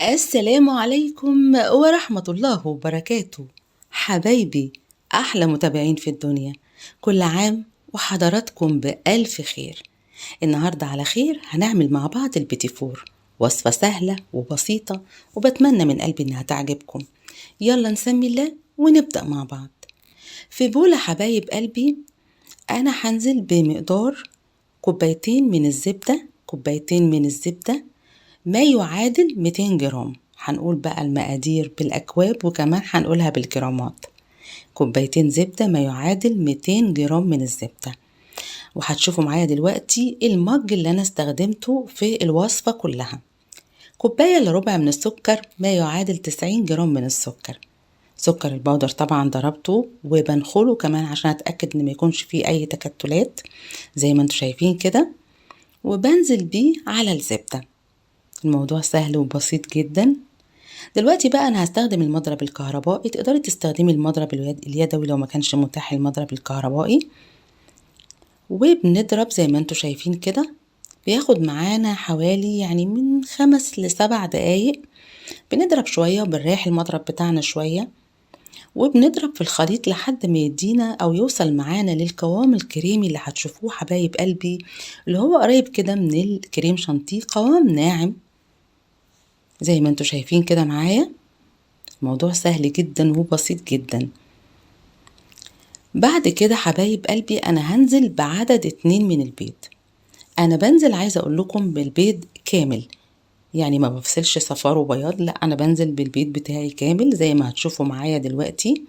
السلام عليكم ورحمة الله وبركاته. حبايبي، أحلى متابعين في الدنيا، كل عام وحضراتكم بألف خير. النهاردة على خير هنعمل مع بعض البيتي فور، وصفة سهلة وبسيطة وبتمنى من قلبي إنها تعجبكم. يلا نسمي الله ونبدأ مع بعض. في بولة حبايب قلبي أنا هنزل بمقدار كوبايتين من الزبدة ما يعادل 200 جرام. هنقول بقى المقادير بالأكواب وكمان هنقولها بالجرامات. كوبايتين زبدة ما يعادل 200 جرام من الزبدة. وهتشوفوا معايا دلوقتي المج اللي أنا استخدمته في الوصفة كلها. كوباية إلا ربع من السكر ما يعادل 90 جرام من السكر. سكر البودر طبعا ضربته وبنخله كمان عشان أتأكد إن ما يكونش فيه أي تكتلات زي ما انتوا شايفين كده، وبنزل بيه على الزبدة. الموضوع سهل وبسيط جدا. دلوقتي بقى انا هستخدم المضرب الكهربائي، تقدري تستخدمي المضرب اليدوي لو ما كانش متاح المضرب الكهربائي. وبنضرب زي ما انتوا شايفين كده، بياخد معانا حوالي يعني من 5 ل7 دقايق. بنضرب شوية وبنريح المضرب بتاعنا شوية، وبنضرب في الخليط لحد ما يدينا او يوصل معانا للقوام الكريمي اللي هتشوفوه حبايب قلبي، اللي هو قريب كده من الكريم شانتيه، قوام ناعم زي ما انتوا شايفين كده معايا. موضوع سهل جدا وبسيط جدا. بعد كده حبايب قلبي انا هنزل بعدد 2 من البيض. انا بنزل عايزة اقول لكم بالبيض كامل، يعني ما بفصلش صفار وبياض، لا انا بنزل بالبيض بتاعي كامل زي ما هتشوفوا معايا دلوقتي.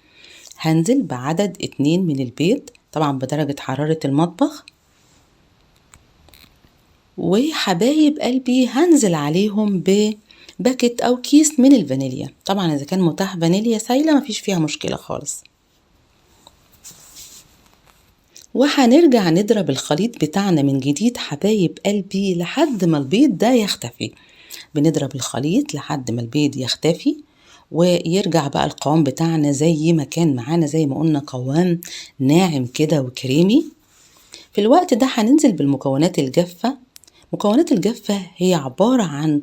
هنزل بعدد 2 من البيض طبعا بدرجة حرارة المطبخ. وحبايب قلبي هنزل عليهم باكت او كيس من الفانيليا، طبعا اذا كان متاح فانيليا سايلة مفيش فيها مشكلة خالص. وهنرجع نضرب الخليط بتاعنا من جديد حبايب قلبي لحد ما البيض ده يختفي. بنضرب الخليط لحد ما البيض يختفي ويرجع بقى القوام بتاعنا زي ما كان معانا، زي ما قلنا قوام ناعم كده وكريمي. في الوقت ده هننزل بالمكونات الجافة. مكونات الجافة هي عبارة عن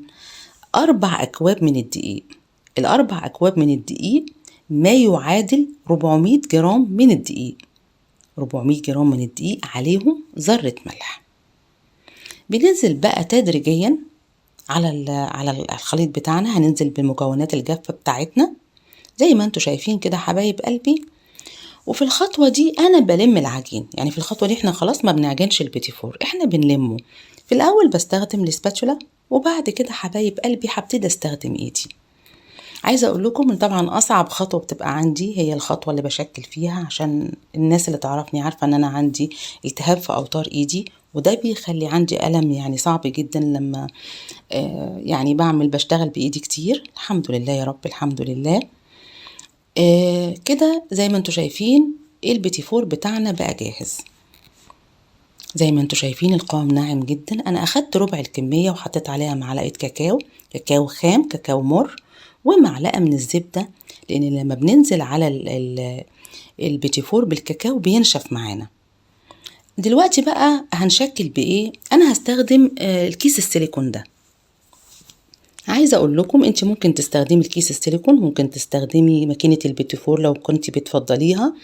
4 أكواب من الدقيق. ال4 أكواب من الدقيق ما يعادل 400 جرام من الدقيق. 400 جرام من الدقيق عليهم ذرة ملح. بننزل بقى تدريجيا على الخليط بتاعنا. هننزل بالمكونات الجافة بتاعتنا زي ما انتوا شايفين كده حبايب قلبي. وفي الخطوة دي انا بلم العجين، يعني في الخطوة دي احنا خلاص ما بنعجنش البيتي فور، احنا بنلمه. في الاول بستخدم الاسباتشولا، وبعد كده حبايب قلبي هبتدي استخدم ايدي. عايزة اقول لكم ان طبعا اصعب خطوة بتبقى عندي هي الخطوة اللي بشكل فيها، عشان الناس اللي تعرفني عارفة ان انا عندي التهاب في اوتار ايدي، وده بيخلي عندي ألم يعني صعب جدا لما يعني بشتغل بإيدي كتير. الحمد لله يا رب، الحمد لله. كده زي ما انتوا شايفين البيتي فور بتاعنا بقى جاهز. زي ما انتوا شايفين القوام ناعم جدا. انا اخدت ربع الكمية وحطيت عليها معلقة كاكاو خام، كاكاو مر، ومعلقة من الزبدة، لان لما بننزل على البيتي فور بالكاكاو بينشف معانا. دلوقتي بقى هنشكل بايه. انا هستخدم الكيس السيليكون ده. عايزة اقول لكم انت ممكن تستخدمي الكيس السيليكون، ممكن تستخدمي ماكينة البيتي فور لو كنت بتفضليها.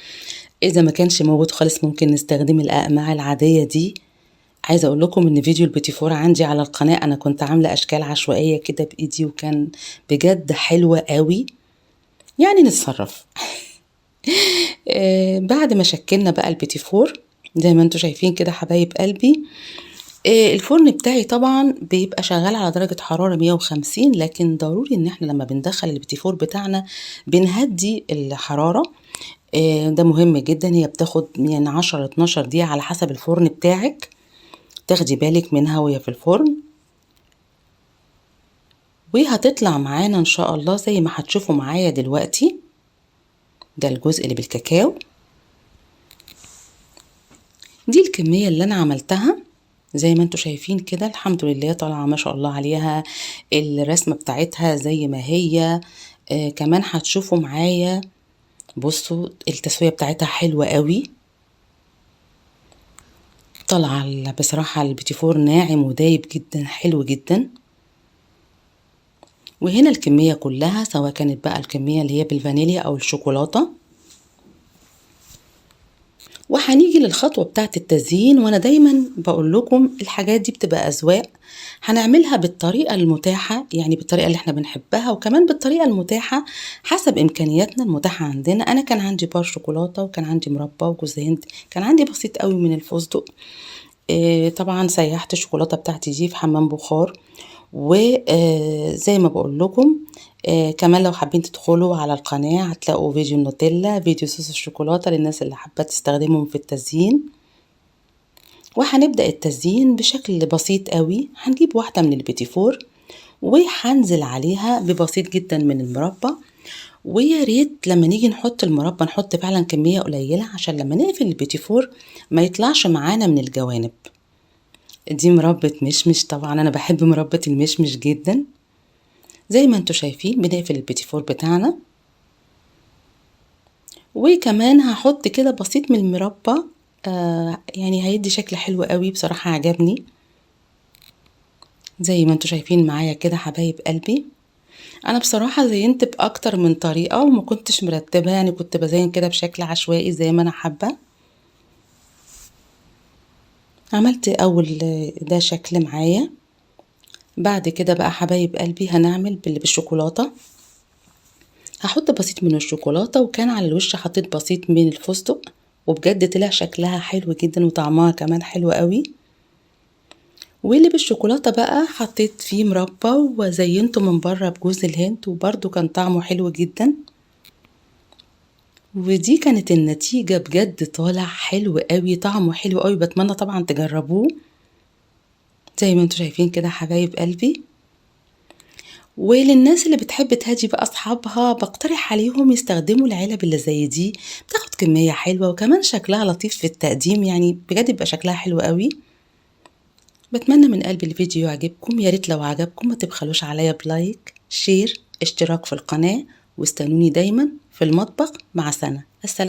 اذا ما كانش موجود خالص ممكن نستخدمي الأقمعة العادية دي. عايزة اقول لكم ان فيديو البيتي فور عندي على القناة انا كنت عاملة اشكال عشوائية كده بايدي، وكان بجد حلوة قوي، يعني نتصرف. بعد ما شكلنا بقى البيتي فور زي ما انتوا شايفين كده حبايب قلبي، الفرن بتاعي طبعا بيبقى شغال على درجة حرارة 150، لكن ضروري ان احنا لما بندخل البيتي فور بتاعنا بنهدي الحرارة. ده مهم جدا. هي بتاخد من 10 ل 12 دقيقة على حسب الفرن بتاعك، تاخدي بالك منها وهي في الفرن. وهتطلع معانا ان شاء الله زي ما هتشوفوا معايا دلوقتي. ده الجزء اللي بالكاكاو. دي الكمية اللي انا عملتها زي ما انتوا شايفين كده. الحمد لله طالعة ما شاء الله عليها، الرسمة بتاعتها زي ما هي. كمان هتشوفوا معايا، بصوا التسوية بتاعتها حلوة قوي. طالعة بصراحة البيتي فور ناعم ودايب جدا، حلو جدا. وهنا الكمية كلها، سواء كانت بقى الكمية اللي هي بالفانيليا او الشوكولاتة. وهنيجي للخطوة بتاعة التزيين، وانا دايما بقول لكم الحاجات دي بتبقى اذواق، هنعملها بالطريقة المتاحة، يعني بالطريقة اللي احنا بنحبها، وكمان بالطريقة المتاحة حسب امكانياتنا المتاحة عندنا. انا كان عندي بار شوكولاتة، وكان عندي مربى وجوز هند، كان عندي بسيط قوي من الفستق. طبعا سيحت الشوكولاتة بتاعتي دي في حمام بخار. وزي ما بقول لكم كمان لو حابين تدخلوا على القناة هتلاقوا فيديو النوتيلا، فيديو صوص الشوكولاتة للناس اللي حابة تستخدمهم في التزيين. وهنبدأ التزيين بشكل بسيط قوي. هنجيب واحدة من البيتي فور وهنزل عليها ببسيط جدا من المربى. ويا ريت لما نيجي نحط المربى نحط فعلا كمية قليلة، عشان لما نقفل البيتي فور ما يطلعش معانا من الجوانب. دي مربى مشمش، طبعا انا بحب مربى المشمش جدا. زي ما انتوا شايفين بنقفل البيتي فور بتاعنا، وكمان هحط كده بسيط من المربى. يعني هيدي شكل حلو قوي بصراحة، عجبني. زي ما انتوا شايفين معايا كده حبايب قلبي، انا بصراحة زينت باكتر من طريقة وما كنتش مرتبة، يعني كنت بزين كده بشكل عشوائي زي ما انا حابة. عملت اول ده شكل معايا. بعد كده بقى حبايب قلبي هنعمل بالشوكولاتة. هحط بسيط من الشوكولاتة، وكان على الوش حطيت بسيط من الفستق، وبجد طلع شكلها حلو جدا وطعمها كمان حلو قوي. واللي بالشوكولاتة بقى حطيت فيه مربى وزينته من بره بجوز الهند، وبرده كان طعمه حلو جدا. ودي كانت النتيجة، بجد طالع حلو قوي، طعمه حلو قوي، بتمنى طبعا تجربوه. زي ما انتوا شايفين كده حبايب قلبي. وللناس اللي بتحب تهدي بقى اصحابها بقترح عليهم يستخدموا العلب اللي زي دي، بتاخد كمية حلوة وكمان شكلها لطيف في التقديم، يعني بجد بيبقى شكلها حلو قوي. بتمنى من قلبي الفيديو يعجبكم. يا ريت لو عجبكم ما تبخلوش عليا بلايك، شير، اشتراك في القناة، واستنوني دايما في المطبخ مع سنة. السلام.